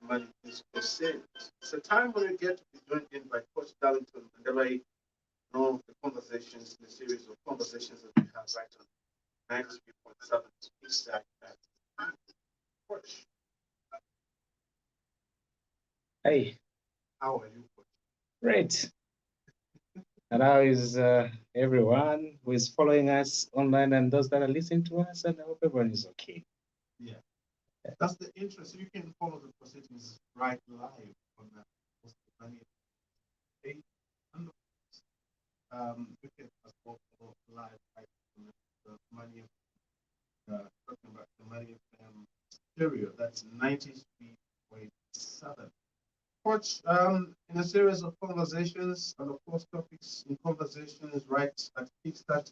money is for savings. It's a time when we get to be joined in by Coach Darlington and I know the conversations, the series of conversations that we have right on 93.7 exact at Coach. Hey, How are you, Coach? great. And how is everyone who is following us online and those that are listening to us? And I hope everyone is okay. Yeah, that's the interest. You can follow the proceedings right live on the Money page. And you can as well follow live right on the Money talking about the Money stereo. That's 93.7. Coach, in a series of conversations and of course topics in conversations right at Kickstart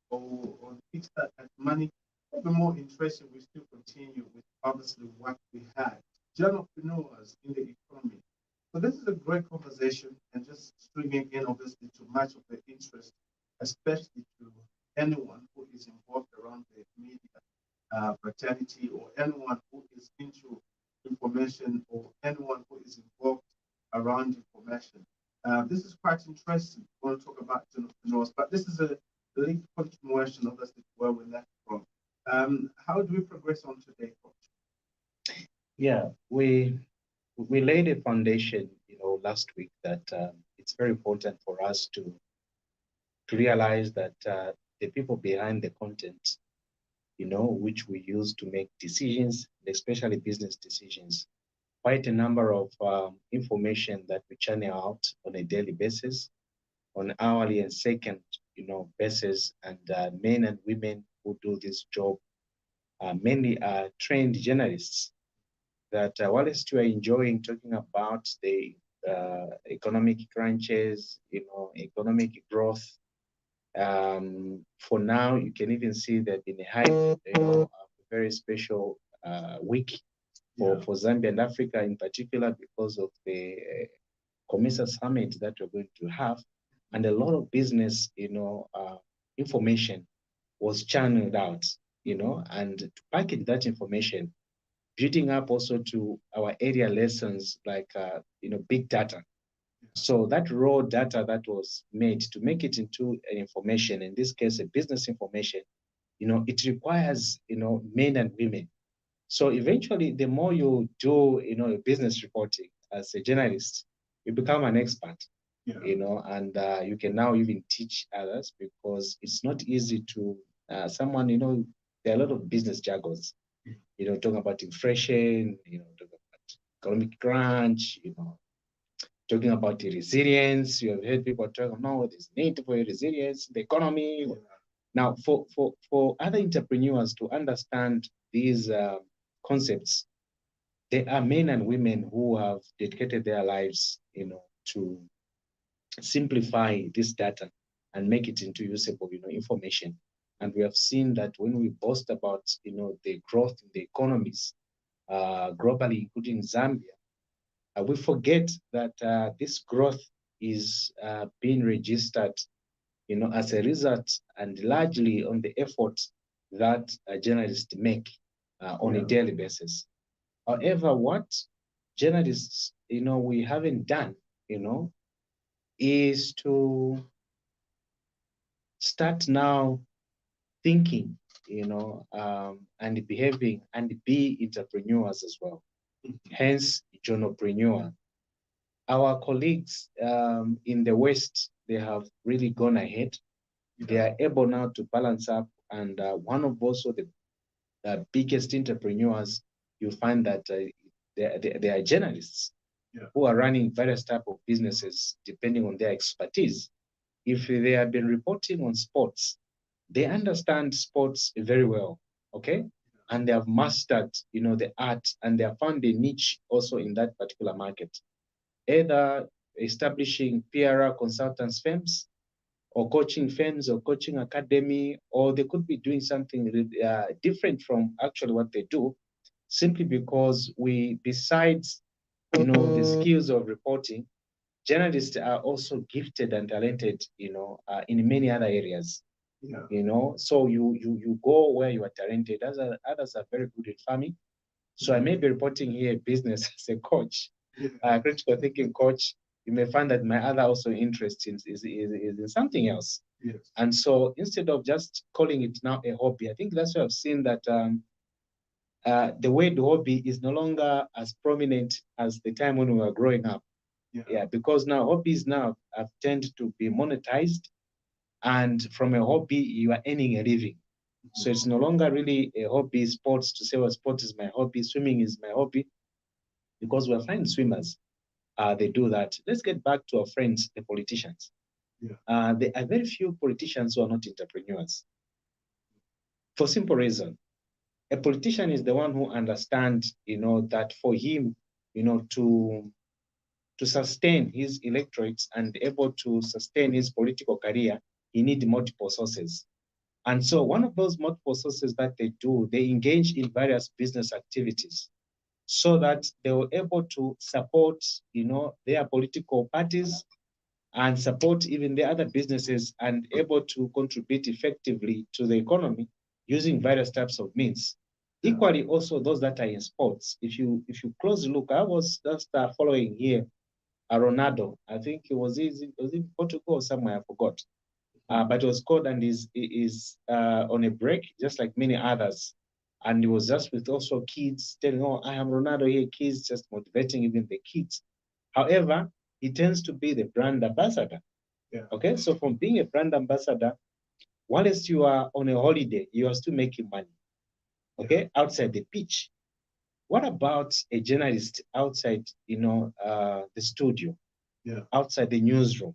or on Kickstart at Money, probably more interesting, we still continue with obviously what we had. Journal-preneurs in the economy. So this is a great conversation and just stringing in obviously to much of the interest, especially to anyone who is involved around the media fraternity or anyone who is into information or anyone who is involved around information. This is quite interesting. We want to talk about entrepreneurs, but this is a linked continuation, obviously, to where we left from. How do we progress on today, Coach? Yeah, we laid a foundation, last week that it's very important for us to realize that the people behind the content, which we use to make decisions, especially business decisions, quite a number of information that we channel out on a daily basis, on hourly and second, basis, and men and women who do this job mainly are trained journalists that whilst you are enjoying talking about the economic crunches, economic growth, for now you can even see that in a high, a very special week for Zambia and Africa in particular because of the COMESA summit that we're going to have, and a lot of business, information was channeled out, and to package that information, building up also to our area lessons like, big data. So that raw data that was made to make it into an information, in this case, a business information, it requires, men and women. So eventually, the more you do, business reporting as a journalist, you become an expert, and you can now even teach others because it's not easy to someone, there are a lot of business jargons, talking about inflation, talking about economic crunch, talking about the resilience. You have heard people talk, no, there's need for resilience, the economy. Now, for other entrepreneurs to understand these concepts, there are men and women who have dedicated their lives, to simplify this data and make it into usable, information. And we have seen that when we boast about, the growth in the economies globally, including Zambia, we forget that this growth is being registered, as a result and largely on the efforts that journalists make on a daily basis. However, what journalists, we haven't done, is to start now thinking, and behaving and be entrepreneurs as well. Hence, journalpreneur. Our colleagues in the West, they have really gone ahead. They are able now to balance up, and one of also the biggest entrepreneurs, you find that they are journalists who are running various type of businesses depending on their expertise. If they have been reporting on sports, they understand sports very well, okay? And they have mastered, the art, and they have found a niche also in that particular market, either establishing PR consultants firms or coaching firms or coaching academy, or they could be doing something different from actually what they do, simply because we, besides, the skills of reporting, journalists are also gifted and talented, in many other areas. So you go where you are talented. Others are very good at farming. So I may be reporting here business as a coach, Yeah. critical thinking coach. You may find that my other also interest is in something else. Yes. And so instead of just calling it now a hobby, I think that's why I've seen that the word hobby is no longer as prominent as the time when we were growing up. Yeah, because now hobbies now have tended to be monetized, and from a hobby you are earning a living. So it's no longer really a hobby sports to say, well, sport is my hobby, swimming is my hobby, because we're fine swimmers. They do that. Let's get back to our friends, the politicians. Yeah. There are very few politicians who are not entrepreneurs. For simple reason, a politician is the one who understands, that for him, to sustain his electorates and able to sustain his political career, he needs multiple sources. And so one of those multiple sources that they do, they engage in various business activities so that they were able to support, their political parties and support even the other businesses and able to contribute effectively to the economy using various types of means. Equally, also those that are in sports. If you closely look, I was just following here Ronaldo. I think it was in Portugal or somewhere, I forgot. But it was called and is on a break, just like many others. And he was just with also kids telling, oh, I am Ronaldo here, kids, just motivating even the kids. However, he tends to be the brand ambassador. Yeah. Okay, so from being a brand ambassador, whilst you are on a holiday, you are still making money. Okay, outside the pitch. What about a journalist outside, the studio, outside the newsroom?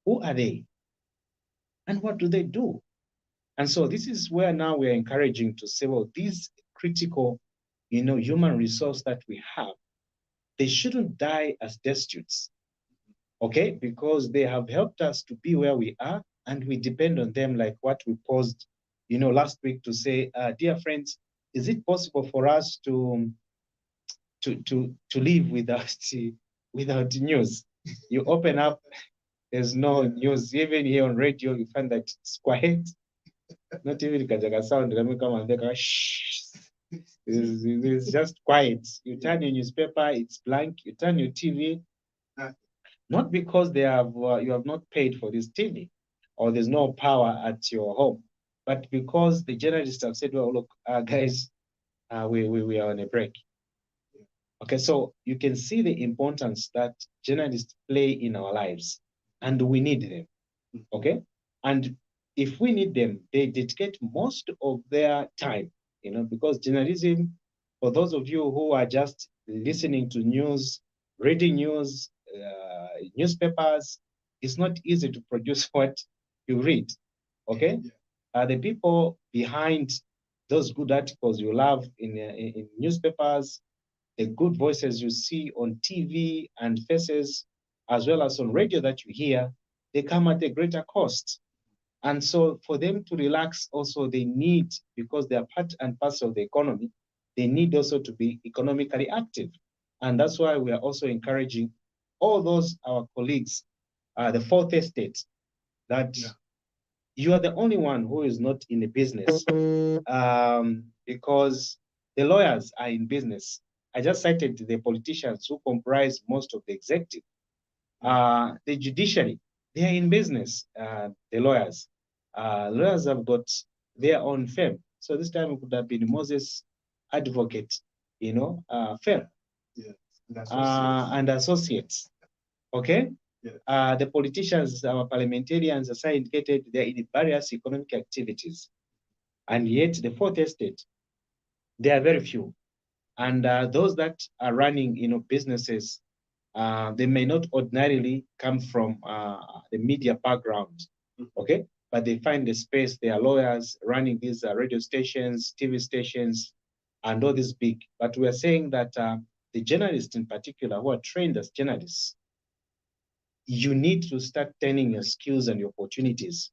Who are they? And what do they do? And so this is where now we're encouraging to say, well, these critical, human resource that we have, they shouldn't die as destitutes, okay? Because they have helped us to be where we are, and we depend on them, like what we posed, last week to say, dear friends, is it possible for us to live without news? You open up, there's no news. Even here on radio, you find that it's quiet. Not even kajaga sound. Let me come and think, shh. It's just quiet. You turn your newspaper, it's blank. You turn your TV, not because you have not paid for this TV, or there's no power at your home, but because the journalists have said, well, look, guys, we are on a break. Okay, so you can see the importance that journalists play in our lives, and we need them. Okay, and if we need them, they dedicate most of their time, because journalism, for those of you who are just listening to news, reading news, newspapers, it's not easy to produce what you read. Okay, the people behind those good articles you love in newspapers, the good voices you see on TV and faces, as well as on radio that you hear, they come at a greater cost. And so for them to relax also, they need, because they are part and parcel of the economy, they need also to be economically active. And that's why we are also encouraging all those, our colleagues, the fourth estate, that you are the only one who is not in the business, because the lawyers are in business. I just cited the politicians who comprise most of the executive. The judiciary, they are in business, the lawyers. Lawyers have got their own firm. So this time it could have been Moses Advocate, firm. And associates. Okay? The politicians, our parliamentarians, as I indicated, they're in various economic activities. And yet the fourth estate, there are very few. And those that are running, businesses, they may not ordinarily come from the media background, okay? But they find the space. They are lawyers running these radio stations, TV stations, and all this big. But we are saying that the journalists in particular, who are trained as journalists, you need to start turning your skills and your opportunities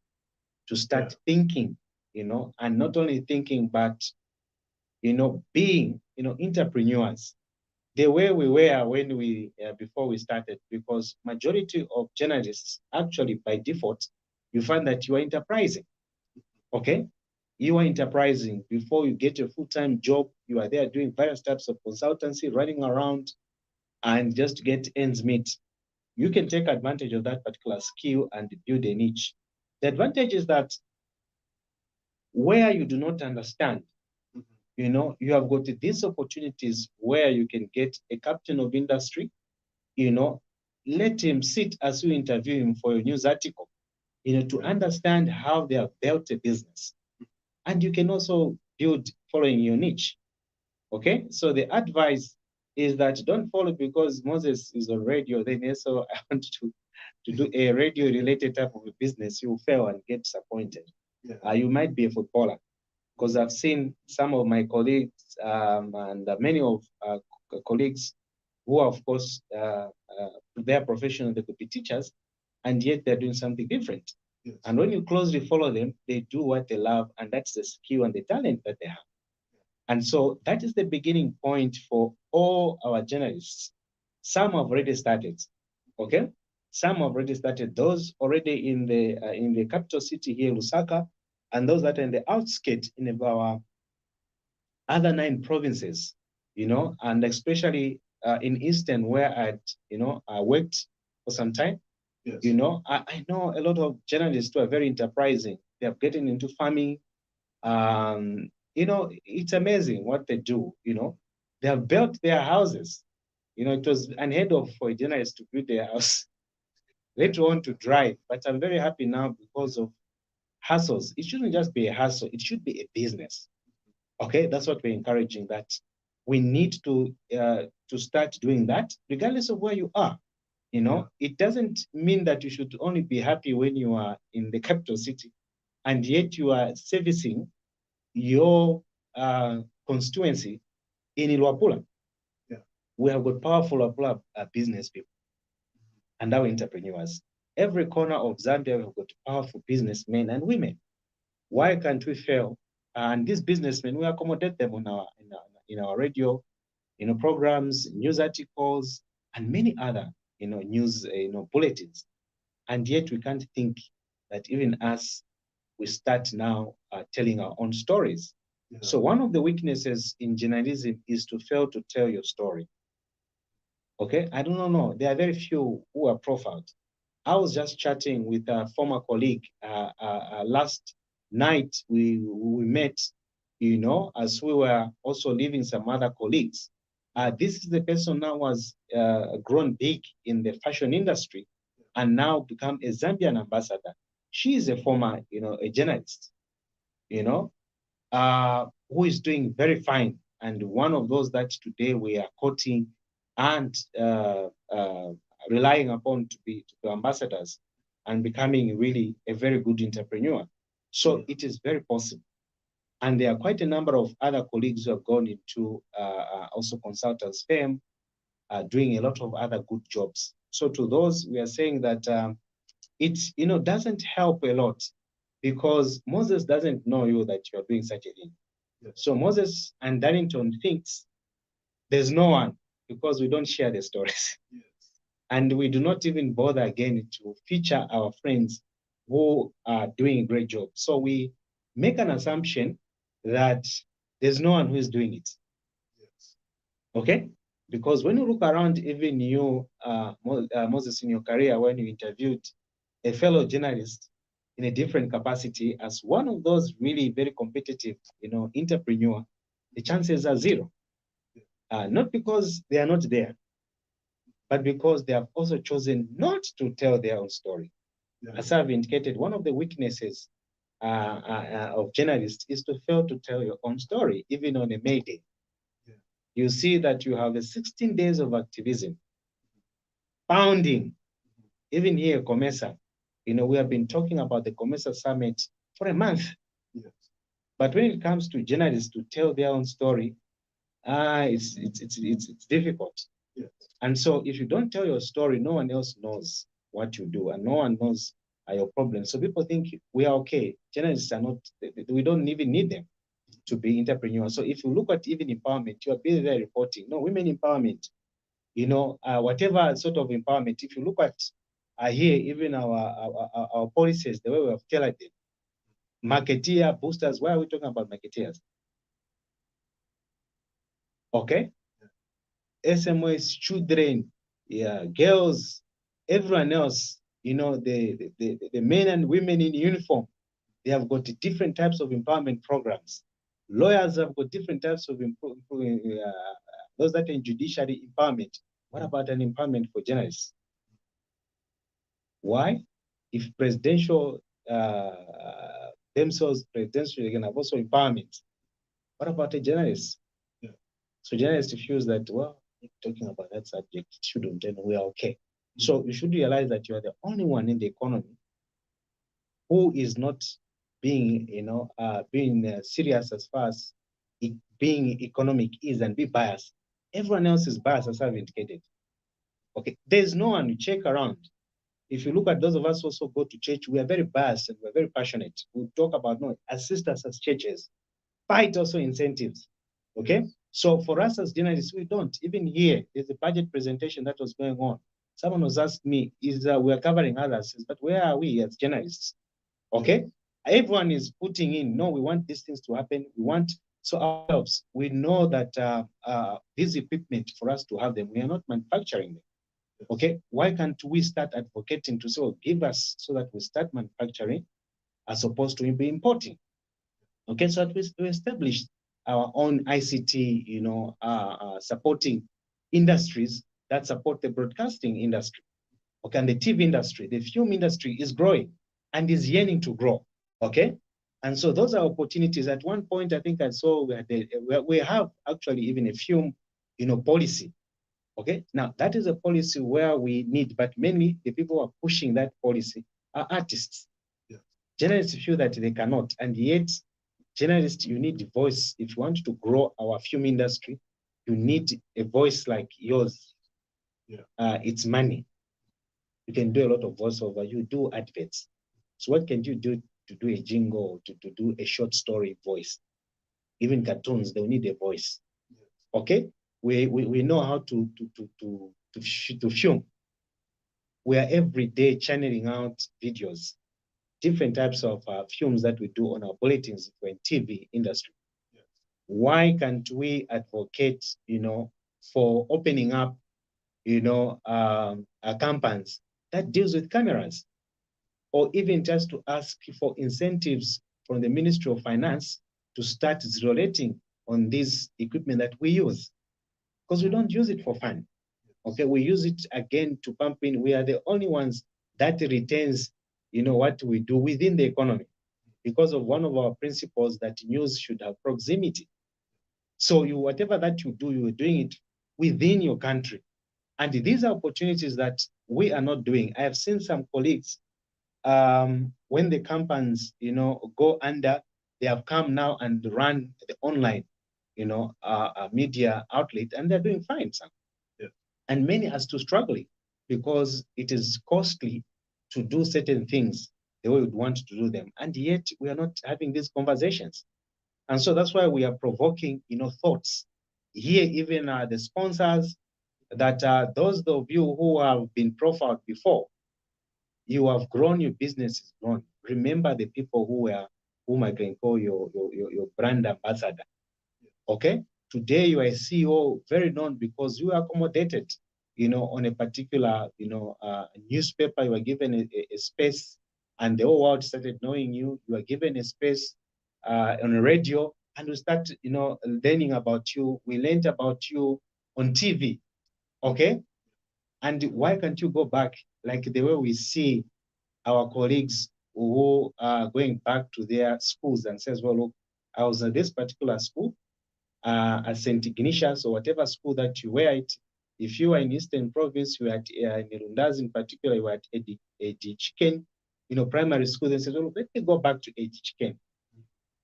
to start thinking, and not only thinking, but, being, entrepreneurs. The way we were when before we started, because majority of journalists, actually by default, you find that you are enterprising. Okay? you are enterprising. Before you get a full-time job, you are there doing various types of consultancy, running around and just to get ends meet. You can take advantage of that particular skill and build a niche. The advantage is that where you do not understand, you know, you have got these opportunities where you can get a captain of industry, you know, let him sit as you interview him for your news article, you know, to understand how they have built a business. And you can also build following your niche. Okay, so the advice is that don't follow because Moses is on radio, then so I want to do a radio related type of a business, you fail and get disappointed. Yeah. You might be a footballer, because I've seen some of my colleagues and many of colleagues who are, of course, they're professional, they could be teachers, and yet they're doing something different. Yes. And when you closely follow them, they do what they love, and that's the skill and the talent that they have. And so that is the beginning point for all our journalists. Some have already started, okay? Some have already started. Those already in the capital city here, Lusaka, and those that are in the outskirts in our other 9 provinces, you know, and especially in Eastern where I worked for some time. Yes. You know, I know a lot of journalists who are very enterprising. They are getting into farming. You know, it's amazing what they do. You know, they have built their houses. You know, it was unheard of for a journalist to build their house, later on to drive. But I'm very happy now because of hustles. It shouldn't just be a hustle, it should be a business. Okay, that's what we're encouraging, that we need to start doing that regardless of where you are. You know, it doesn't mean that you should only be happy when you are in the capital city and yet you are servicing your constituency in Ilwapula. Yeah. We have got powerful Ilwapula business people and our entrepreneurs. Every corner of Zambia, we've got powerful businessmen and women. Why can't we fail? And these businessmen, we accommodate them on in our radio, you know, programs, news articles, and many other, you know, news, bulletins. And yet we can't think that even us, we start now telling our own stories. Yeah. So one of the weaknesses in journalism is to fail to tell your story. Okay, I don't know. There are very few who are profiled. I was just chatting with a former colleague last night. We met, you know, as we were also leaving some other colleagues. This is the person now was grown big in the fashion industry and now become a Zambian ambassador. She is a former, you know, a journalist, you know, who is doing very fine. And one of those that today we are quoting and relying upon to be ambassadors and becoming really a very good entrepreneur. So it is very possible. And there are quite a number of other colleagues who have gone into also consultants firm, doing a lot of other good jobs. So to those, we are saying that it, you know, doesn't help a lot because Moses doesn't know you that you are doing such a thing. Yes. So Moses and Darrington thinks there's no one because we don't share the stories. Yes. And we do not even bother again to feature our friends who are doing a great job. So we make an assumption that there's no one who is doing it. Yes. Okay? Because when you look around, even you, Moses, in your career, when you interviewed a fellow journalist in a different capacity as one of those really very competitive, you know, entrepreneur, the chances are zero. Not because they are not there, but because they have also chosen not to tell their own story. Yeah. As I've indicated, one of the weaknesses of journalists is to fail to tell your own story, even on a May Day. Yeah. You see that you have a 16 days of activism, pounding, even here, COMESA. You know, we have been talking about the COMESA summit for a month. Yes. But when it comes to journalists to tell their own story, it's difficult. Yes. And so if you don't tell your story, no one else knows what you do and no one knows your problems. So people think we are okay. Journalists are not, we don't even need them to be entrepreneurs. So if you look at even empowerment, you are busy there reporting. No, women empowerment, you know, whatever sort of empowerment, if you look at here, even our policies, the way we have tailored them, marketeer, boosters. Why are we talking about marketeers? Okay. SMOs, children, yeah, girls, everyone else, you know, the men and women in uniform, they have got different types of empowerment programs. Lawyers have got different types of those that are in judiciary empowerment. What about an empowerment for journalists? Why? If presidential themselves, presidential, they can have also empowerment. What about a journalist? Yeah. So journalist feels that, well, talking about that subject, it shouldn't, and we are okay. So you should realize that you are the only one in the economy who is not being, being serious as far as being economic is and be biased. Everyone else is biased, as I've indicated. Okay, there's no one you check around. If you look at those of us who also go to church, we are very biased and we're very passionate. We talk about, no, as sisters, as churches, fight also incentives. Okay, so for us as journalists, we don't. Even here, there's a budget presentation that was going on. Someone was asking me, we're covering others, but where are we as journalists? Okay, everyone is putting in, no, we want these things to happen. We want, so ourselves, we know that this equipment, for us to have them, we are not manufacturing them. Okay, why can't we start advocating to say, well, give us so that we start manufacturing as opposed to be importing? Okay, so that we establish our own ICT, supporting industries that support the broadcasting industry. Okay, and the TV industry, the film industry is growing and is yearning to grow. Okay, and so those are opportunities. At one point, I think I saw we have actually even a film, policy. Okay, now that is a policy where we need, but mainly the people who are pushing that policy are artists. Yeah. Journalists feel that they cannot, and yet journalists, you need a voice. If you want to grow our film industry, you need a voice like yours. Yeah. It's money. You can do a lot of voiceover, you do adverts. So what can you do to do a jingle, to do a short story voice? Even cartoons, they'll need a voice. Okay? We know how to film. We are every day channeling out videos, different types of films that we do on our bulletins for TV industry. Yes. Why can't we advocate, for opening up, campaigns that deals with cameras, or even just to ask for incentives from the Ministry of Finance to start zero rating on this equipment that we use, because we don't use it for fun. Okay, we use it again to pump in. We are the only ones that retains, what we do within the economy, because of one of our principles that news should have proximity. So whatever that you do, you're doing it within your country. And these are opportunities that we are not doing. I have seen some colleagues, when the campaigns, go under, they have come now and run the online, media outlet, and they're doing fine. Yeah. And many are still struggling because it is costly to do certain things the way we would want to do them. And yet we are not having these conversations. And so that's why we are provoking, thoughts. Here, even the sponsors, that those of you who have been profiled before, you have grown, your business is grown. Remember the people whom I can call your brand ambassador. Okay? Today you are a CEO, very known because you are accommodated, on a particular, newspaper. You are given a space, and the whole world started knowing you. You are given a space on a radio, and we start, learning about you. We learned about you on TV. Okay? And why can't you go back like the way we see our colleagues who are going back to their schools and says, well, look, I was at this particular school, at St. Ignatius or whatever school that you were at. If you are in Eastern Province, you are at in Rundas in particular, you are at Edi Chicken, primary school. They said, well, let me go back to Edi Chicken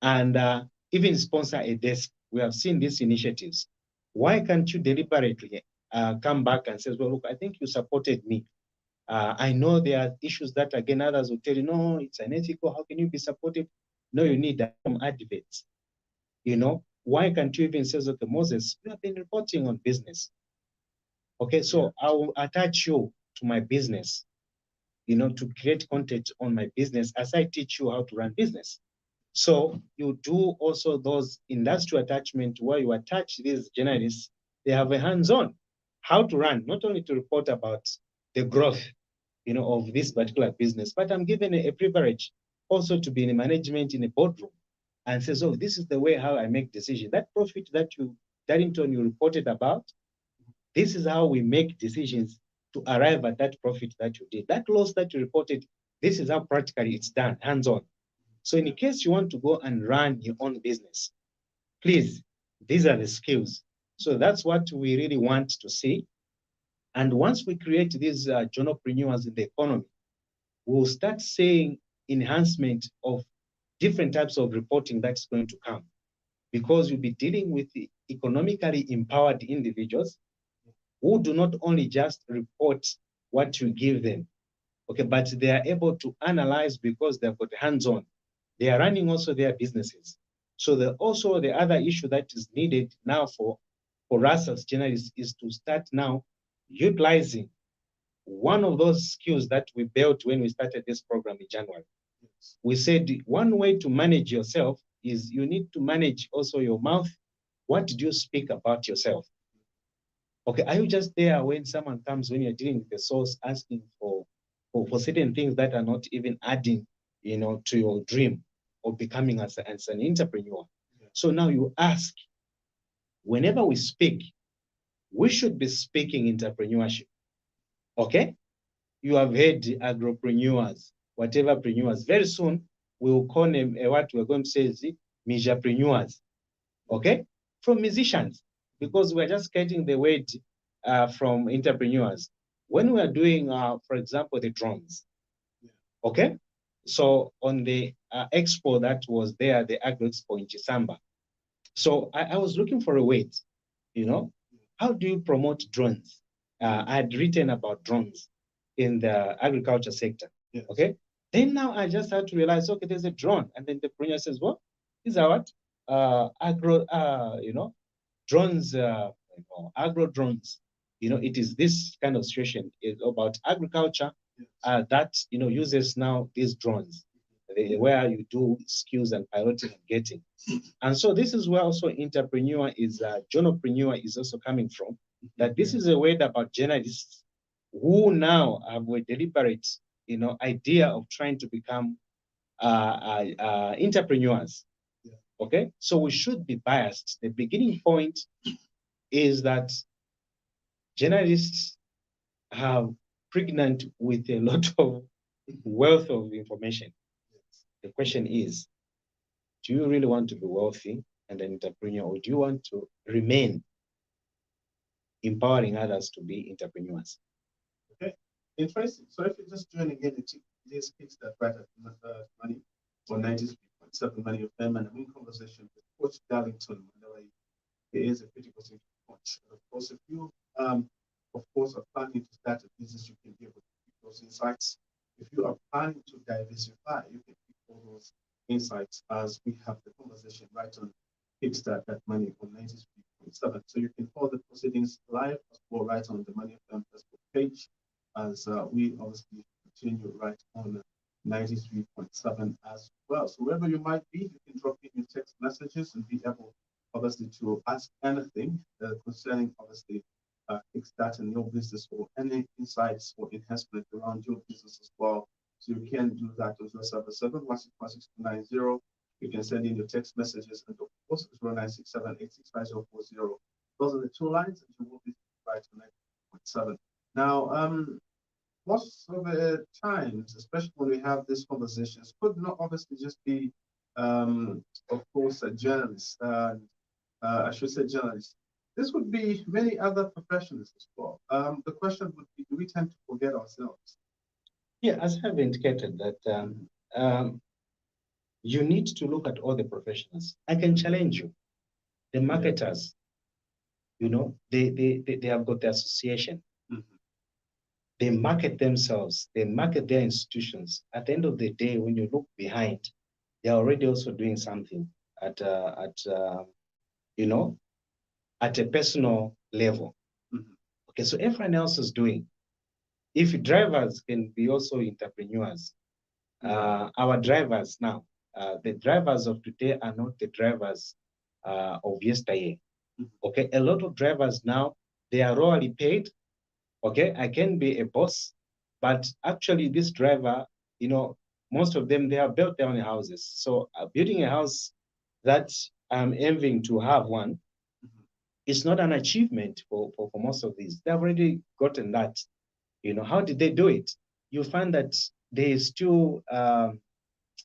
and even sponsor a desk. We have seen these initiatives. Why can't you deliberately come back and say, well, look, I think you supported me. I know there are issues that, again, others will tell you, no, it's unethical. How can you be supportive? No, you need some advocates. Why can't you even say, okay, Moses, you have been reporting on business. Okay, so yeah. I will attach you to my business, to create content on my business as I teach you how to run business. So you do also those industrial attachment where you attach these journalists, they have a hands-on how to run, not only to report about the growth, of this particular business, but I'm given a privilege also to be in management in a boardroom and says, oh, this is the way how I make decisions. That profit that Darrington, you reported about, this is how we make decisions to arrive at that profit that you did. That loss that you reported, this is how practically it's done, hands-on. So in case you want to go and run your own business, please, these are the skills. So that's what we really want to see. And once we create these journalpreneurs in the economy, we'll start seeing enhancement of different types of reporting that's going to come, because you'll be dealing with the economically empowered individuals who do not only just report what you give them, okay, but they are able to analyze because they've got hands-on. They are running also their businesses. So also the other issue that is needed now for us as journalists is to start now utilizing one of those skills that we built when we started this program in January. Yes. We said one way to manage yourself is you need to manage also your mouth. What did you speak about yourself? Okay, are you just there when someone comes, when you're dealing with the source, asking for certain things that are not even adding, to your dream of becoming as an entrepreneur? Yeah. So now you ask, whenever we speak, we should be speaking entrepreneurship. Okay? You have heard agropreneurs, whateverpreneurs. Very soon, we will call them what we're going to say is measurepreneurs. Okay? From musicians, because we're just getting the word from entrepreneurs. When we are doing, for example, the drones, okay? So on the expo that was there, the Agro Expo in December. So I was looking for a way, how do you promote drones? I had written about drones in the agriculture sector, yes. Okay? Then now I just had to realize, okay, there's a drone. And then the entrepreneur says, well, these are what? Drones, agro drones. It is this kind of situation about agriculture, yes. That, uses now these drones, where you do skills and piloting and getting. And so this is where also journalpreneur is also coming from, that this is a word about journalists who now have a deliberate, idea of trying to become entrepreneurs. Yeah. Okay, so we should be biased. The beginning point is that journalists have pregnant with a lot of wealth of information. Yes. The question is, do you really want to be wealthy and an entrepreneur, or do you want to remain empowering others to be entrepreneurs? Okay, interesting. So if you just join again, these kids that write at money or 93.7 Money of Them, and I'm in conversation with Coach Darlington. It is a critical thing to watch. Of course, if you of course are planning to start a business, you can be able to pick those insights. If you are planning to diversify, you can pick all those insights as we have the conversation right on Kickstart That Money on 93.7. So you can follow the proceedings live as well right on the Money of Them Facebook page, as we obviously continue right on 93.7 as well. So wherever you might be, you can drop in your text messages and be able obviously to ask anything concerning obviously Kickstart and your business, or any insights or enhancement around your business as well. So you can do that on 077-161-6290. You can send in your text messages, and of course 0967-865-040. Those are the two lines, and you will be right to 9.7. Now, most of the times, especially when we have these conversations, could not obviously just be, of course, a journalist. I should say journalist. This would be many other professions as well. The question would be, do we tend to forget ourselves? Yeah, as I've indicated that you need to look at all the professionals. I can challenge you. The marketers, they have got the association. Mm-hmm. They market themselves. They market their institutions. At the end of the day, when you look behind, they're already also doing something at a personal level. Mm-hmm. Okay, so everyone else is doing. If drivers can be also entrepreneurs, our drivers now, the drivers of today are not the drivers of yesteryear. Okay, a lot of drivers now, they are royally paid. Okay, I can be a boss, but actually this driver, most of them, they have built their own houses. So building a house that I'm envying to have one, it's not an achievement for most of these. They've already gotten that. How did they do it? You find that they still,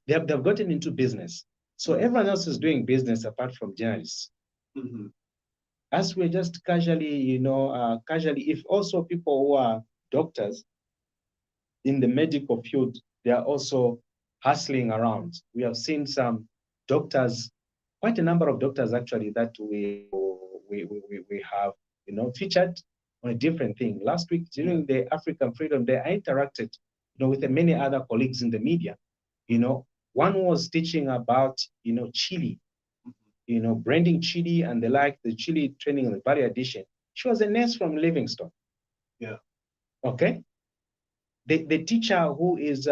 they've gotten into business. So everyone else is doing business apart from journalists. As we're just casually, if also people who are doctors in the medical field, they are also hustling around. We have seen some doctors, quite a number of doctors actually, that we have, featured on a different thing. Last week during the African Freedom Day, I interacted, with many other colleagues in the media. One was teaching about, chili, branding chili and the chili training and the value addition. She was a nurse from Livingstone. Yeah. Okay. The teacher who is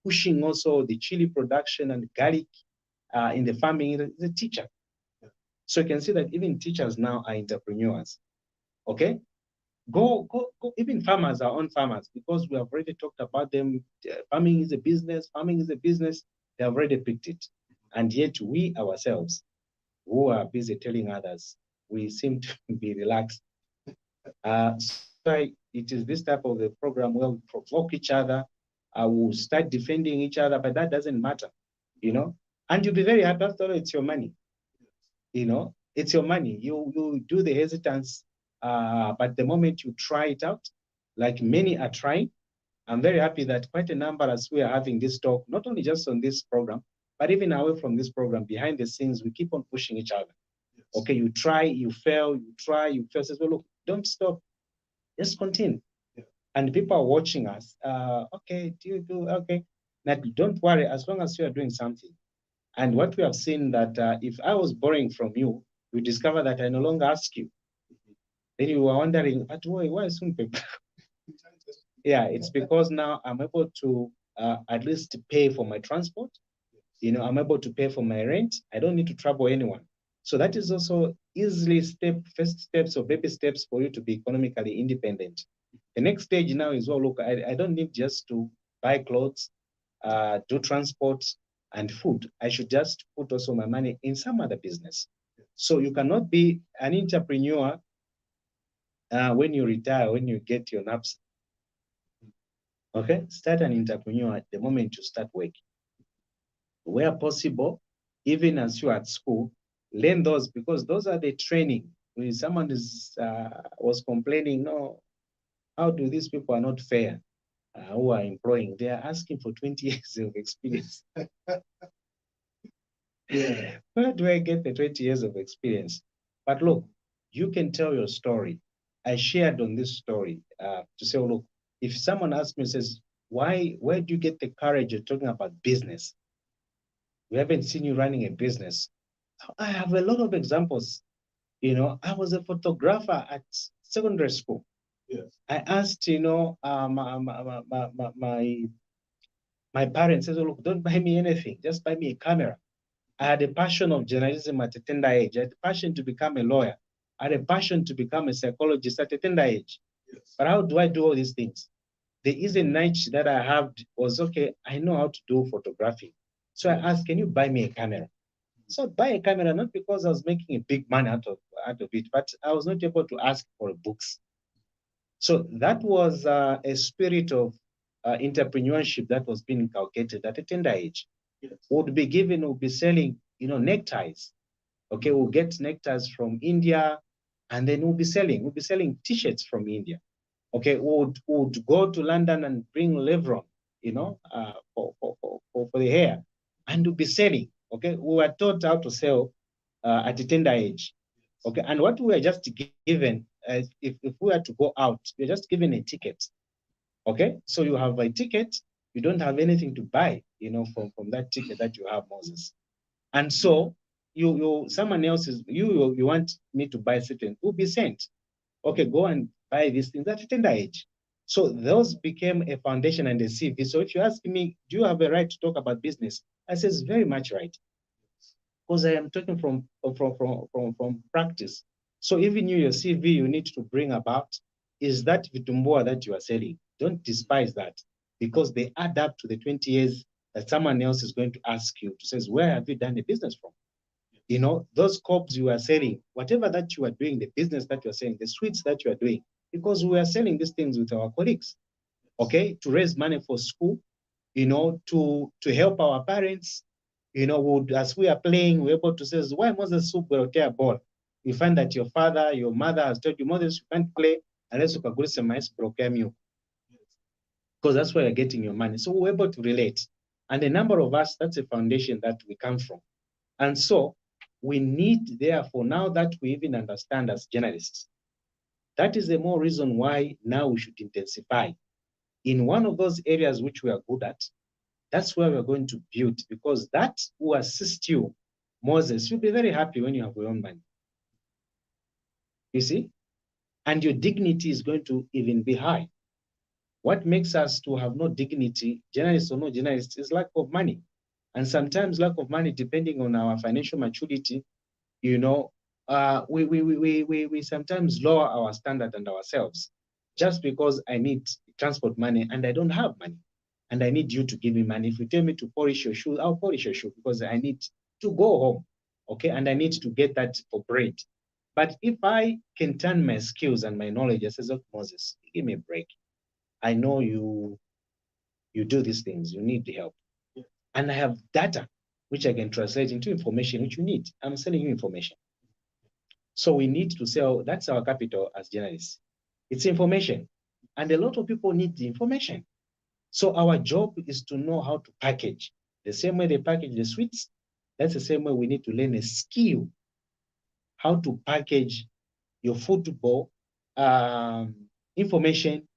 pushing also the chili production and garlic in the farming is a teacher. Yeah. So you can see that even teachers now are entrepreneurs. Okay. Go, even farmers are on farmers because we have already talked about them. Farming is a business. They have already picked it. And yet we ourselves, who are busy telling others, we seem to be relaxed. So it is this type of a program where we provoke each other, we'll start defending each other, but that doesn't matter, and you'll be very happy after all, it's your money. It's your money. You do the hesitance, but the moment you try it out, like many are trying, I'm very happy that quite a number, as we are having this talk, not only just on this program, but even away from this program, behind the scenes, we keep on pushing each other. Yes. Okay, you try, you fail, you try, you fail. Says, well, look, don't stop, just continue. Yeah. And people are watching us. Okay, okay. Now, don't worry, as long as you are doing something. And what we have seen that if I was borrowing from you, you discover that I no longer ask you. Then you were wondering, but why soon people? Yeah, it's because now I'm able to at least pay for my transport. I'm able to pay for my rent. I don't need to trouble anyone. So that is also easily first steps or baby steps for you to be economically independent. The next stage now is, well, look, I don't need just to buy clothes, do transport and food. I should just put also my money in some other business. So you cannot be an entrepreneur when you retire, when you get your naps. Okay, start an entrepreneur at the moment you start working. Where possible, even as you're at school, learn those, because those are the training. When someone was complaining, no, how do these people are not fair who are employing? They are asking for 20 years of experience. Yeah. Where do I get the 20 years of experience? But look, you can tell your story. I shared on this story to say, look, if someone asks me, says, where do you get the courage of talking about business? We haven't seen you running a business. I have a lot of examples. I was a photographer at secondary school. Yes. I asked, my parents said, oh, look, don't buy me anything, just buy me a camera. I had a passion of journalism at a tender age. I had a passion to become a lawyer. I had a passion to become a psychologist at a tender age. Yes. But how do I do all these things? The easy niche that I have was, okay, I know how to do photography. So I asked, can you buy me a camera? So I buy a camera, not because I was making a big money out of it, but I was not able to ask for books. So that was a spirit of entrepreneurship that was being inculcated at a tender age. Yes. Would be selling, neckties. Okay, we'll get neckties from India, and then we'll be selling T-shirts from India. Okay, would go to London and bring Levron, for the hair, and we'll be selling. Okay, we were taught how to sell at a tender age. Okay, and what we were just given, if we were to go out, we're just given a ticket. Okay, so you have a ticket, you don't have anything to buy, from that ticket that you have, Moses. And so someone else you want me to buy certain, will be sent. Okay, go and buy these things at a tender age. So those became a foundation and a CV. So if you ask me, do you have a right to talk about business? I says very much right, because I am talking from practice. So even you, your CV, you need to bring about is that vitumbua that you are selling. Don't despise that, because they add up to the 20 years that someone else is going to ask you to says, where have you done the business from? You know, those cobs you are selling, whatever that you are doing, the business that you are selling, the sweets that you are doing, because we are selling these things with our colleagues, okay, to raise money for school, you know, to help our parents, you know, would, as we are playing, we're able to say, why Moses soup will tear a ball? You find that your father, your mother has told you, Moses, you can't play unless you can go some ice broken you, because that's where you're getting your money. So we're able to relate. And a number of us, that's a foundation that we come from. And so we need, therefore, now that we even understand as journalists, that is the more reason why now we should intensify in one of those areas which we are good at. That's where we're going to build, because that will assist you. Moses, you'll be very happy when you have your own money. You see? And your dignity is going to even be high. What makes us to have no dignity, journalists or no journalists, is lack of money. And sometimes lack of money, depending on our financial maturity, you know, we sometimes lower our standard and ourselves, just because I need transport money and I don't have money. And I need you to give me money. If you tell me to polish your shoe, I'll polish your shoe because I need to go home, okay? And I need to get that for bread. But if I can turn my skills and my knowledge, I says, oh, Moses, give me a break. I know you do these things, you need the help. And I have data which I can translate into information which you need. I'm selling you information. So we need to sell, that's our capital as journalists. It's information. And a lot of people need the information. So our job is to know how to package. The same way they package the sweets, that's the same way we need to learn a skill, how to package your football information,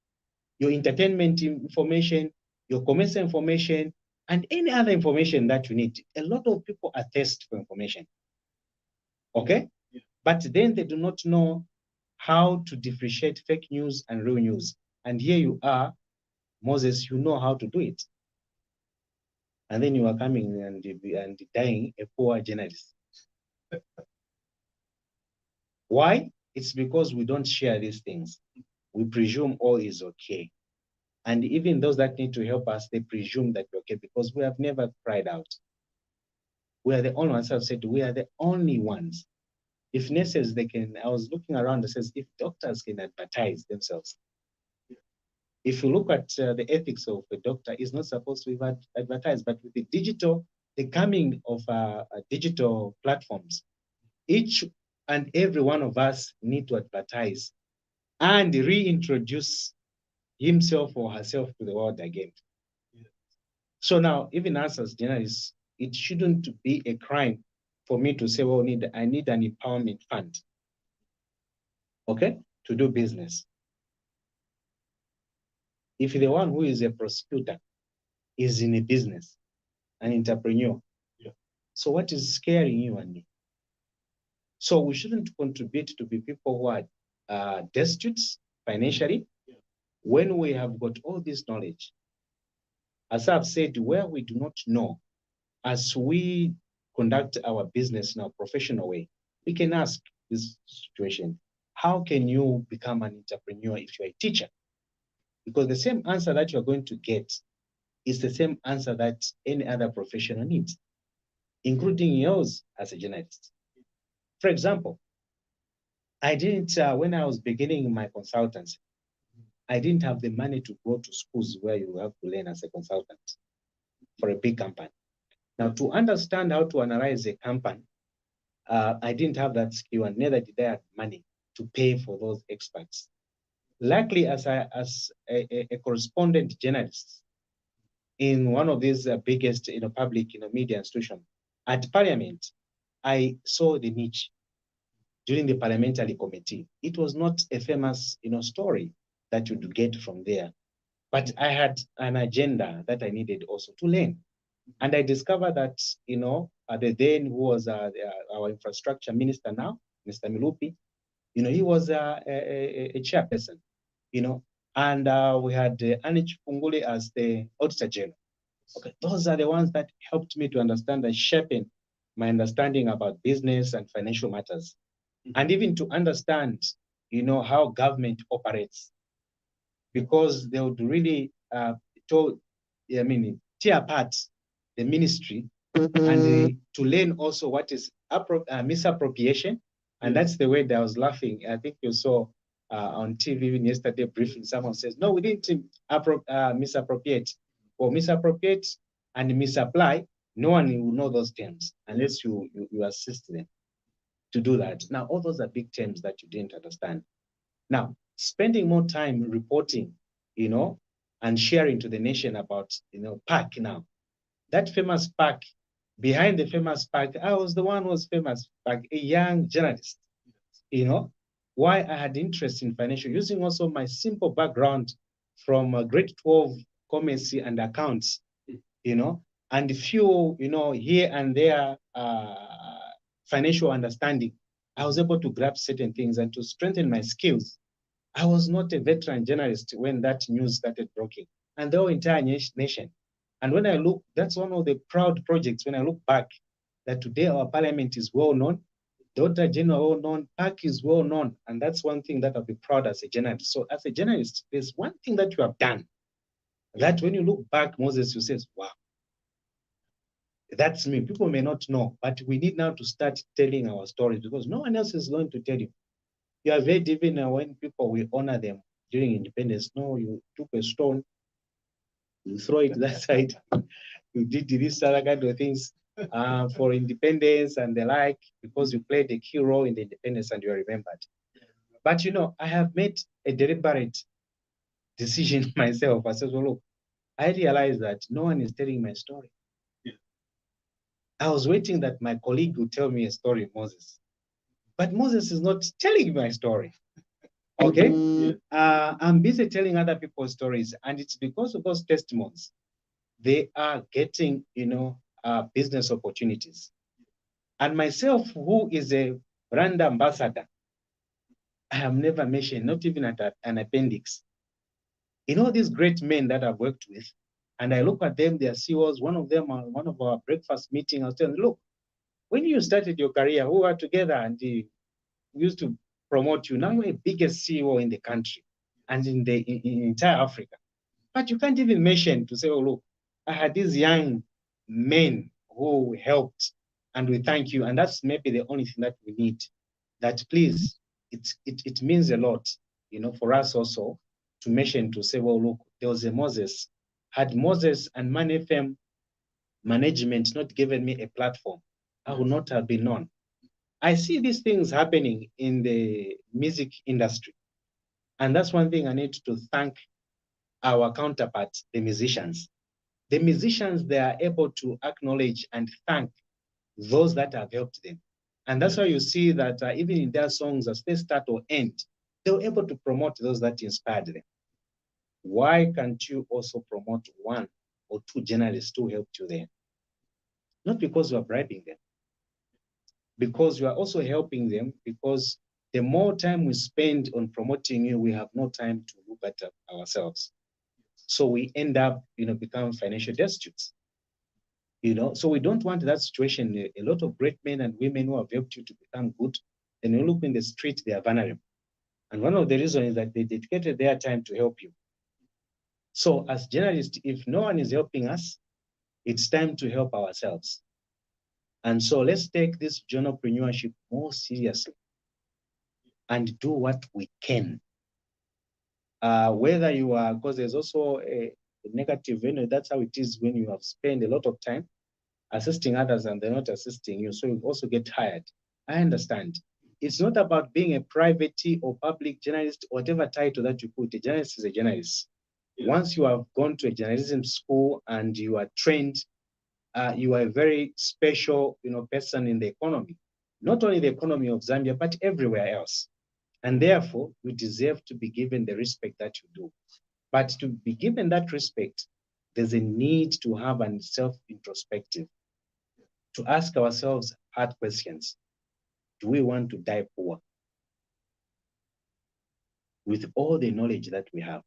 your entertainment information, your commercial information, and any other information that you need. A lot of people are thirsty for information, okay? Yeah. But then they do not know how to differentiate fake news and real news. And here you are, Moses, you know how to do it. And then you are coming and dying a poor journalist. Why? It's because we don't share these things. We presume all is okay. And even those that need to help us, they presume that we're okay because we have never cried out. We are the only ones. I've said we are the only ones. If nurses, they can, I was looking around and says, if doctors can advertise themselves, if you look at the ethics of a doctor, is not supposed to be advertised, but with the digital, the coming of digital platforms, each and every one of us need to advertise and reintroduce himself or herself to the world again. Yeah. So now, even us as journalists, it shouldn't be a crime for me to say, well, I need an empowerment fund, okay, to do business. If the one who is a prosecutor is in a business, an entrepreneur, yeah. So what is scaring you and me? So we shouldn't contribute to be people who are destitute financially, yeah. When we have got all this knowledge. As I've said, where we do not know, as we conduct our business in a professional way, we can ask this situation, how can you become an entrepreneur if you're a teacher? Because the same answer that you're going to get is the same answer that any other professional needs, including yours as a journalist. For example, I didn't, when I was beginning my consultancy, I didn't have the money to go to schools where you have to learn as a consultant for a big company. Now, to understand how to analyze a company, I didn't have that skill, and neither did I have money to pay for those experts. Luckily, as a correspondent journalist in one of these biggest public media institutions, at Parliament, I saw the niche during the parliamentary committee. It was not a famous story that you'd get from there, but I had an agenda that I needed also to learn. And I discovered that, the then who was our infrastructure minister now, Mr. Milupi, he was a chairperson, and we had Anish Punguli as the Auditor General. Okay, those are the ones that helped me to understand and sharpen my understanding about business and financial matters, and even to understand, how government operates, because they would really tear apart the ministry and to learn also what is misappropriation. And that's the way that I was laughing. I think you saw on TV even yesterday briefing, someone says, no, we didn't misappropriate, or misappropriate and misapply. No one will know those terms unless you assist them to do that. Now, all those are big terms that you didn't understand. Now, spending more time reporting, and sharing to the nation about, PAC now. That famous PAC, behind the famous PAC, I was the one who was famous, like a young journalist, why I had interest in financial, using also my simple background from grade 12 commerce and accounts, and few, here and there financial understanding. I was able to grab certain things and to strengthen my skills. I was not a veteran journalist when that news started breaking, and the whole entire nation. And when I look, that's one of the proud projects when I look back, that today our parliament is well known, the Auditor General well known, PAC is well known, and that's one thing that I'll be proud as a journalist. So as a journalist, there's one thing that you have done, that when you look back, Moses, you say, wow, that's me. People may not know, but we need now to start telling our stories, because no one else is going to tell you. You have heard even when people will honor them during independence. No, you took a stone, you throw it that side, you did this other kind of things for independence and the like, because you played a key role in the independence and you are remembered. But I have made a deliberate decision myself. I said, well, look, I realized that no one is telling my story. I was waiting that my colleague would tell me a story, Moses. But Moses is not telling my story. Okay? I'm busy telling other people's stories, and it's because of those testimonies, they are getting, business opportunities. And myself, who is a brand ambassador, I have never mentioned, not even at an appendix. These great men that I've worked with, and I look at them, their CEOs, one of them on one of our breakfast meetings, I was telling them, look, when you started your career, we were together and we used to promote you. Now you're the biggest CEO in the country and in entire Africa. But you can't even mention to say, oh, look, I had these young men who helped, and we thank you. And that's maybe the only thing that we need. That please, it means a lot, for us also to mention, to say, well, look, there was a Moses. Had Moses and Man FM management not given me a platform, I would not have been known. I see these things happening in the music industry. And that's one thing I need to thank our counterparts, the musicians. The musicians, they are able to acknowledge and thank those that have helped them. And that's why you see that even in their songs, as they start or end, they were able to promote those that inspired them. Why can't you also promote one or two journalists who helped you there? Not because you are bribing them, because you are also helping them, because the more time we spend on promoting you, we have no time to look at ourselves. So we end up, becoming financial destitutes. So we don't want that situation. A lot of great men and women who have helped you to become good, and you look in the street, they are vulnerable. And one of the reasons is that they dedicated their time to help you. So as journalists, if no one is helping us, it's time to help ourselves. And so let's take this journopreneurship more seriously and do what we can. Whether you are, because there's also a negative, that's how it is when you have spent a lot of time assisting others and they're not assisting you. So you also get tired. I understand. It's not about being a private or public journalist, whatever title that you put. A journalist is a journalist. Yeah. Once you have gone to a journalism school and you are trained, you are a very special, person in the economy, not only the economy of Zambia, but everywhere else. And therefore, you deserve to be given the respect that you do. But to be given that respect, there's a need to have a self-introspective, to ask ourselves hard questions. Do we want to die poor? With all the knowledge that we have,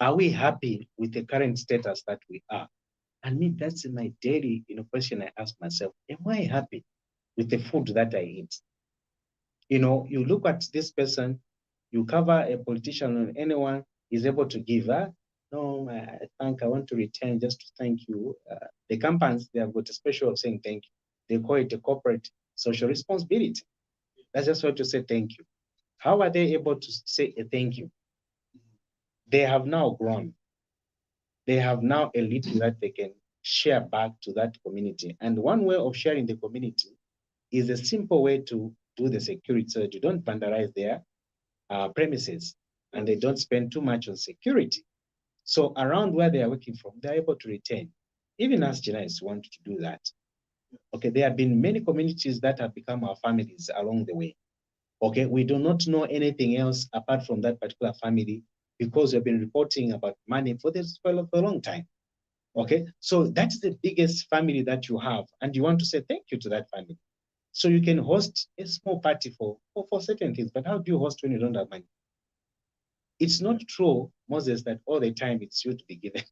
Are we happy with the current status that we are? And me, that's my daily, question I ask myself. Am I happy with the food that I eat? You look at this person, you cover a politician or anyone is able to give. No, I want to return just to thank you. The companies, they have got a special of saying thank you. They call it a corporate social responsibility. That's just what to say thank you. How are they able to say a thank you? They have now grown. They have now a little that they can share back to that community. And one way of sharing the community is a simple way to do the security so that you don't vandalize their premises and they don't spend too much on security. So around where they are working from, they're able to retain. Even as journalists want to do that. Okay, there have been many communities that have become our families along the way. Okay, we do not know anything else apart from that particular family because we've been reporting about money for a long time. Okay, so that's the biggest family that you have, and you want to say thank you to that family. So you can host a small party for certain things, but how do you host when you don't have money? It's not true, Moses, that all the time it's you to be given.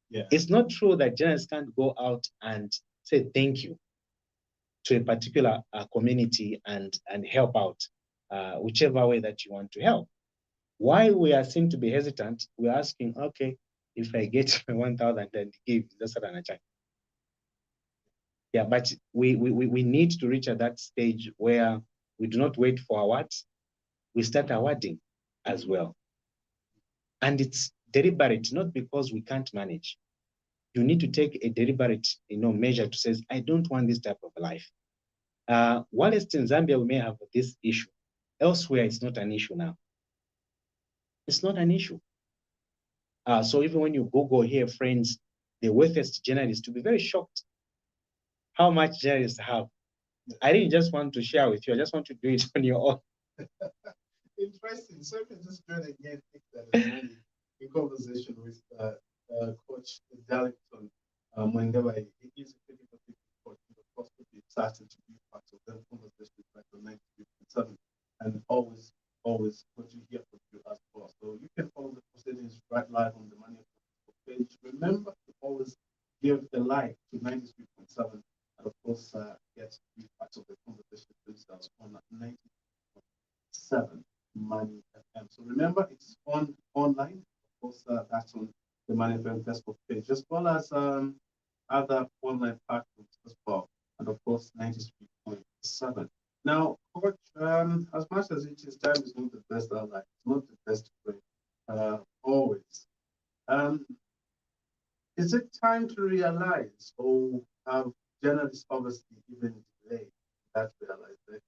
Yeah. It's not true that journalists can't go out and say thank you to a particular community and help out whichever way that you want to help. Why we are seen to be hesitant, we're asking, okay, if I get 1,000 and give, that's what I'm charge. Yeah, but we need to reach at that stage where we do not wait for awards, we start awarding as well. And it's deliberate, not because we can't manage. You need to take a deliberate, measure to say, I don't want this type of life. Whilst in Zambia, we may have this issue. Elsewhere, it's not an issue now. It's not an issue. So even when you Google here, friends, the wealthiest journalists, to be very shocked how much journalists have. I didn't just want to share with you. I just want to do it on your own. Interesting. So you can just join again in conversation with Coach Darlington whenever he is a critical coach. Of course, to be excited to be part of that conversation back on 93.7 and always good to hear from you as well. So you can follow the proceedings right live on the Money page. Remember to always give a like to 93.7 and of course get to be part of the conversation themselves on 90.7 Money FM. So remember, it's online. Of course, that's on the Money FM Facebook page, as well as other online platforms as well. And of course, 93.7. Now, Coach, as much as it is, time is not the best ally. It's not the best friend. Always. Is it time to realize, or have journalists obviously even delayed that realization?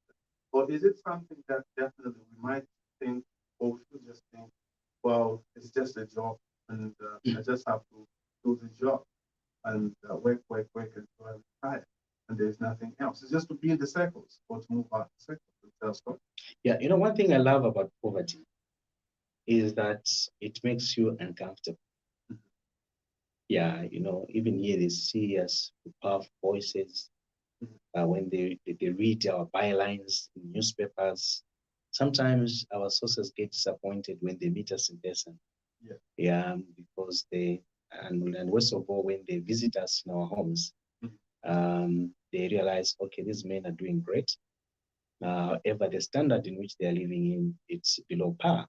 Or is it something that definitely we might think, or we should just think, well, it's just a job, and I just have to do the job and work until I retire, and there's nothing else. It's just to be in the circles or to move out the circles. Yeah, one thing I love about poverty is that it makes you uncomfortable. Yeah, even here they see us with powerful voices. When they read our bylines in newspapers, sometimes our sources get disappointed when they meet us in person. Yeah, because and worst of all, when they visit us in our homes, they realize, okay, these men are doing great. However, the standard in which they are living in, it's below par.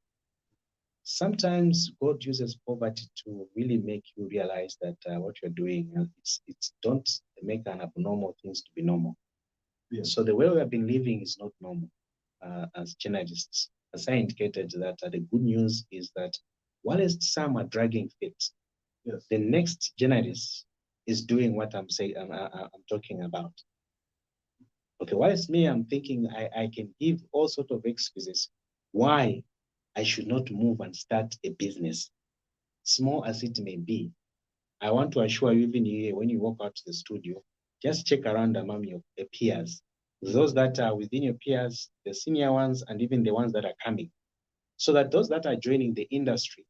Sometimes God uses poverty to really make you realize that what you're doing, it's don't make an abnormal things to be normal. Yes. So the way we have been living is not normal as journalists. As I indicated, that the good news is that whilst some are dragging feet, yes, the next journalist is doing what I'm saying. I'm talking about. Okay, whilst me, I'm thinking I can give all sorts of excuses why I should not move and start a business, small as it may be. I want to assure you, even here, when you walk out to the studio, just check around among your peers. Those that are within your peers, the senior ones, and even the ones that are coming. So that those that are joining the industry,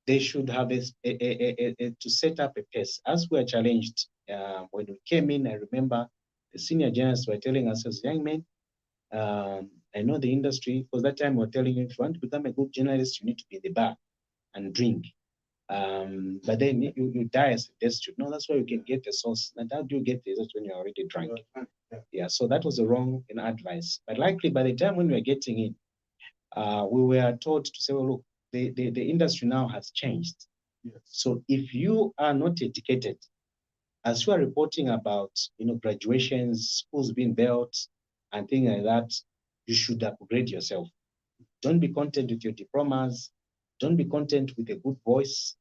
they should have to set up a pace. As we are challenged, when we came in, I remember the senior journalists were telling us as young men, I know the industry, because that time we were telling you, if you want to become a good journalist, you need to be in the bar. and drink. But then you die as a destitute. No, that's why you can get the source. And how do you get the source when you're already drunk? Yeah, so that was a wrong advice. But likely by the time when we were getting in, we were told to say, well, look, the industry now has changed. Yes. So if you are not educated, as you are reporting about, graduations, schools being built and things like that, you should upgrade yourself. Don't be content with your diplomas. Don't be content with a good voice,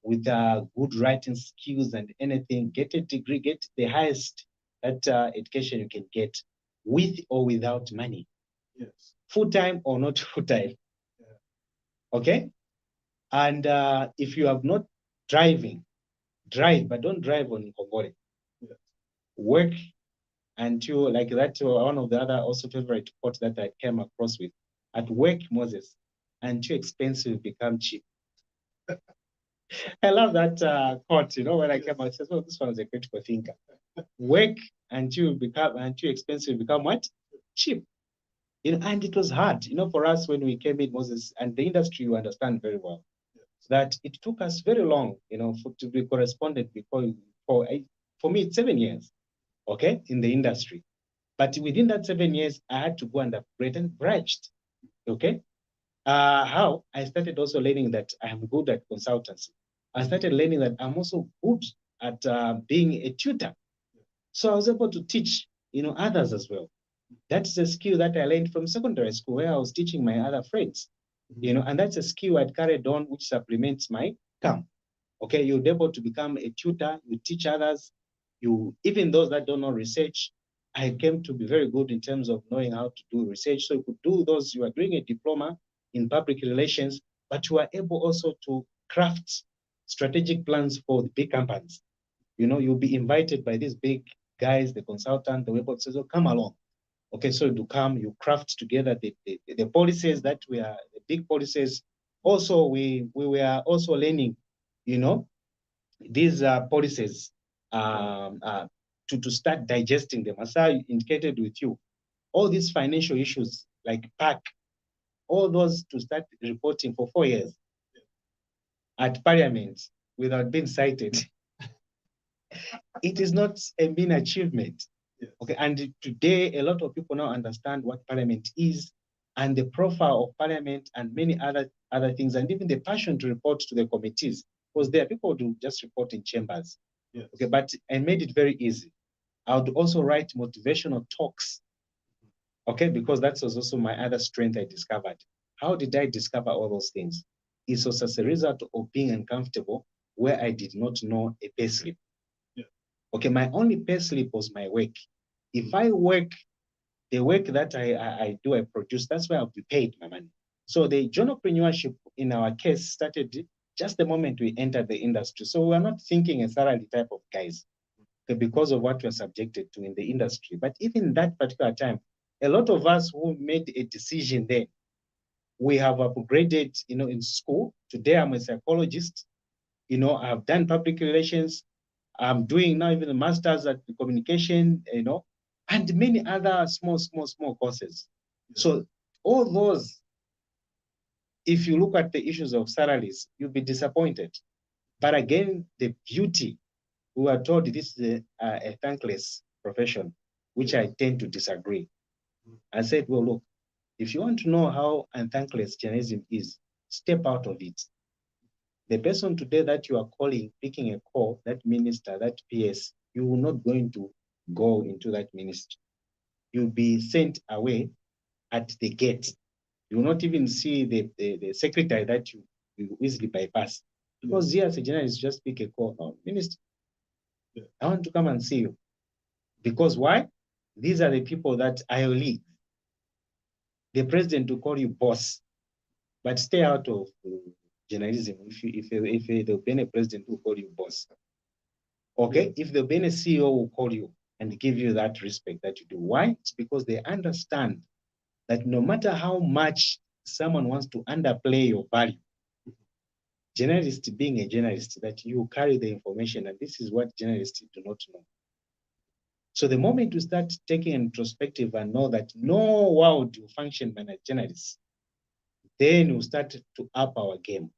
with good writing skills and anything. Get a degree, get the highest that education you can get, with or without money. Yes. Full-time or not full-time. Yeah. Okay? And if you have not driving, drive, but don't drive on Kongore. Yes. Work until, like that, one of the other also favorite quotes that I came across with. At work, Moses, until expensive become cheap. I love that quote, when I came out, I said, oh, this one is a critical thinker. Work until expensive become what? Cheap. And it was hard, for us when we came in, Moses, and the industry, you understand very well, that it took us very long, to be correspondent for me, it's 7 years, okay, in the industry. But within that 7 years, I had to go and upgrade and branched, okay? How? I started also learning that I am good at consultancy. I started learning that I'm also good at being a tutor. So I was able to teach, others as well. That's a skill that I learned from secondary school, where I was teaching my other friends, and that's a skill I'd carried on, which supplements my income. Okay, you're able to become a tutor, you teach others, even those that don't know research. I came to be very good in terms of knowing how to do research. So you could do those, you are doing a diploma in public relations, but you are able also to craft strategic plans for the big companies. You'll be invited by these big guys, the consultant, the able to say, oh, come along. Okay, so you come, you craft together the policies that we are, the big policies. Also, we were also learning, these policies to start digesting them. As I indicated with you, all these financial issues like PAC, all those to start reporting for 4 years at Parliament without being cited. It is not a mean achievement. Yes. Okay, and today a lot of people now understand what Parliament is and the profile of Parliament and many other things, and even the passion to report to the committees, because there are people who just report in chambers. Yes. Okay, but I made it very easy. I would also write motivational talks. Okay, because that was also my other strength I discovered. How did I discover all those things? It was as a result of being uncomfortable where I did not know a payslip. Yeah. Okay, my only payslip was my work. If I work, the work that I do, I produce, that's where I'll be paid my money. So the journopreneurship in our case started just the moment we entered the industry. So we're not thinking a salary type of guys, okay, because of what we're subjected to in the industry. But even that particular time, a lot of us who made a decision then, we have upgraded, in school. Today I'm a psychologist. I've done public relations. I'm doing now even a master's at communication, and many other small courses. So all those, if you look at the issues of salaries, you'll be disappointed. But again, the beauty, we are told this is a thankless profession, which I tend to disagree. I said, well, look, if you want to know how unthankless journalism is, step out of it. The person today that you are calling, picking a call, that minister, that PS, you will not going to go into that ministry. You'll be sent away at the gate. You will not even see the secretary that you easily bypass. Because here as a journalist, just pick a call. Oh, minister, I want to come and see you. Because why? These are the people that I will lead. The president will call you boss, but stay out of journalism. If there'll be a president who will call you boss, okay? If there'll be a CEO who will call you and give you that respect that you do. Why? It's because they understand that no matter how much someone wants to underplay your value, journalist being a journalist, that you carry the information, and this is what journalists do not know. So the moment you start taking introspective and know that no world will function as journalists, then we'll start to up our game.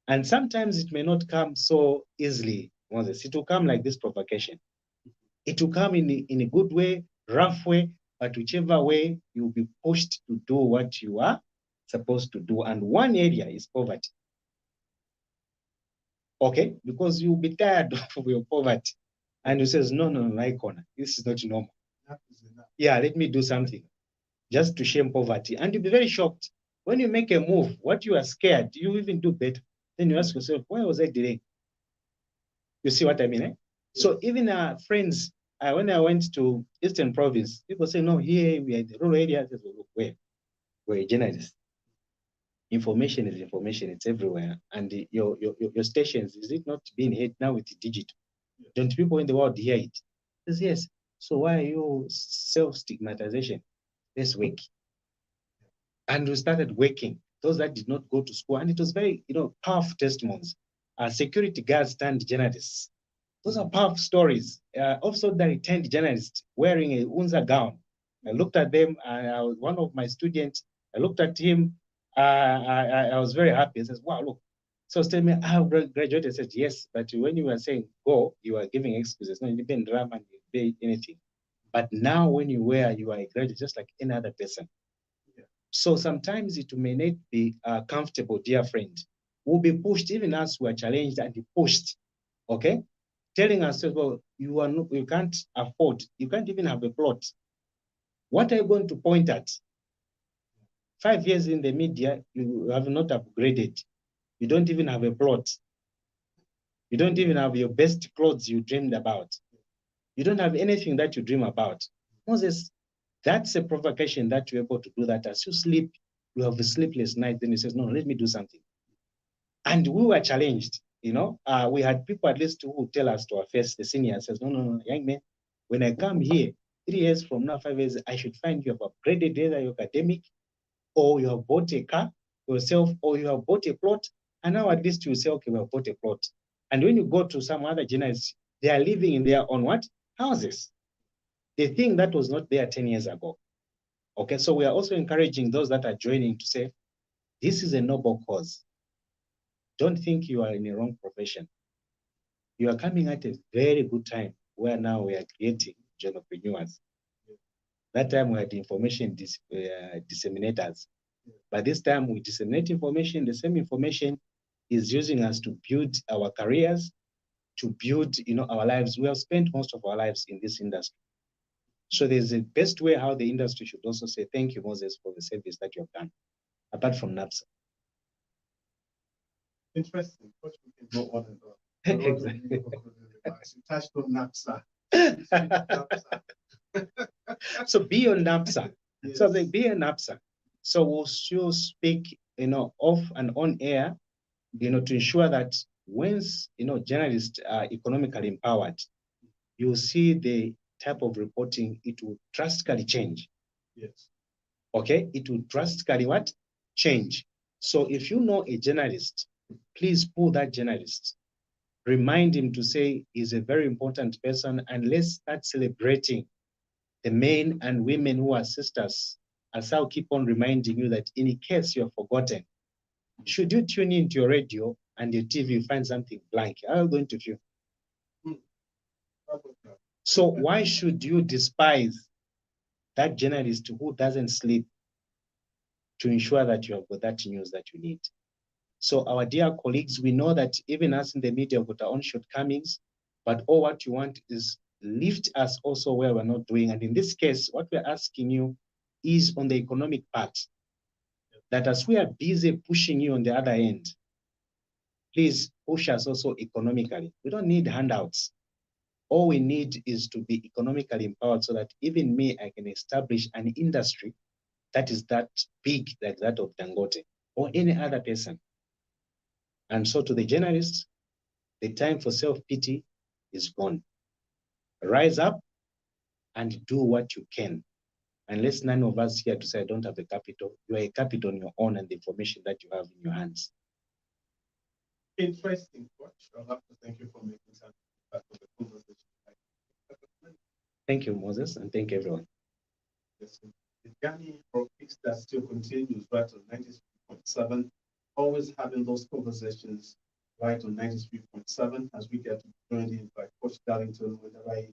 And sometimes it may not come so easily, Moses. It will come like this provocation. It will come in a good way, rough way, but whichever way, you'll be pushed to do what you are supposed to do. And one area is poverty. Okay? Because you'll be tired of your poverty. And you says, no, Icona, this is not normal. Yeah, let me do something just to shame poverty. And you'll be very shocked. When you make a move, what you are scared, you even do better. Then you ask yourself, why was I delayed? You see what I mean? Eh? So even our friends, when I went to Eastern Province, people say, no, here we are in the rural area. Said, well, where? We're a journalist. Information is information, it's everywhere. And your stations, is it not being heard now with the digital? Don't people in the world hear it? Says, yes. So why are you self-stigmatization? Let's wake. And we started waking. Those that did not go to school, and it was very, powerful testimonies. Security guards turned journalists. Those are powerful stories. Also, the returned journalist wearing a Unza gown. I looked at them, and one of my students, I looked at him, I was very happy. I said, wow, look. So tell me, I have graduated. I said, yes, but when you were saying go, you are giving excuses. No, you didn't drama, you did anything. But now when you wear, you are a graduate just like any other person. So sometimes it may not be comfortable, dear friend. We'll be pushed, even as we are challenged and pushed, okay? Telling us, well, you can't afford, you can't even have a plot. What are you going to point at? 5 years in the media, you have not upgraded. You don't even have a plot. You don't even have your best clothes you dreamed about. You don't have anything that you dream about. Moses, that's a provocation that you're able to do that. As you sleep, you have a sleepless night, then you say, no, let me do something. And we were challenged, we had people at least who tell us to our face, the senior says, no, young man, when I come here, 3 years from now, 5 years, I should find you have upgraded either your academic, or you have bought a car yourself, or you have bought a plot, and now at least you say, okay, we have bought a plot. And when you go to some other journalists, they are living in their own what? Houses. The thing that was not there 10 years ago. Okay, so we are also encouraging those that are joining to say, this is a noble cause. Don't think you are in a wrong profession. You are coming at a very good time where now we are creating journal-preneurs. That time we had information disseminators. By this time we disseminate information. The same information is using us to build our careers, to build our lives. We have spent most of our lives in this industry. So there's a best way how the industry should also say, thank you, Moses, for the service that you have done, apart from NAPSA. Interesting. What we can go on and on. Exactly. You touched on NAPSA. So be on NAPSA. Yes. So they be on NAPSA. So we'll still speak, off and on air, to ensure that once, journalists are economically empowered, you'll see the type of reporting, it will drastically change. Yes. Okay, it will drastically what? Change. So if you know a journalist, please pull that journalist. Remind him to say he's a very important person, and let's start celebrating the men and women who are sisters. As I'll keep on reminding you that in case you're forgotten, should you tune into your radio and your TV, you find something blank, how are you going to feel? So why should you despise that journalist who doesn't sleep to ensure that you have got that news that you need? So our dear colleagues, we know that even us in the media have got our own shortcomings, but all what you want is lift us also where we're not doing. And in this case, what we're asking you is on the economic part, that as we are busy pushing you on the other end, please push us also economically. We don't need handouts. All we need is to be economically empowered so that even me, I can establish an industry that is that big like that of Dangote or any other person. And so to the journalists, the time for self-pity is gone. Rise up and do what you can. Unless none of us here to say, I don't have a capital, you are a capital on your own and the information that you have in your hands. Interesting, Coach. I'll have to thank you for making some part of the conversation. Thank you, Moses, and thank everyone. Yes, the journey for Kickstart still continues right on 96.7 always having those conversations right on 93.7 as we get joined in by Coach Darlington with the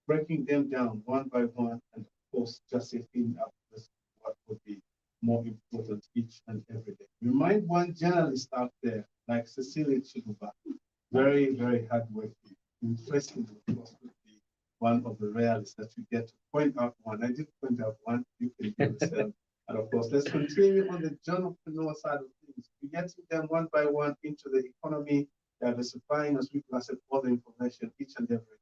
breaking them down one by one, and of course, just setting up this, what would be more important each and every day. Remind one journalist out there, like Cecilia Chiluba, very, very hardworking, interesting, of course, would be one of the rarest that you get to point out one. I did point out one, you can do the same. And of course, let's continue on the journal-preneur side of things. We get them one by one into the economy, diversifying as we class all the information each and every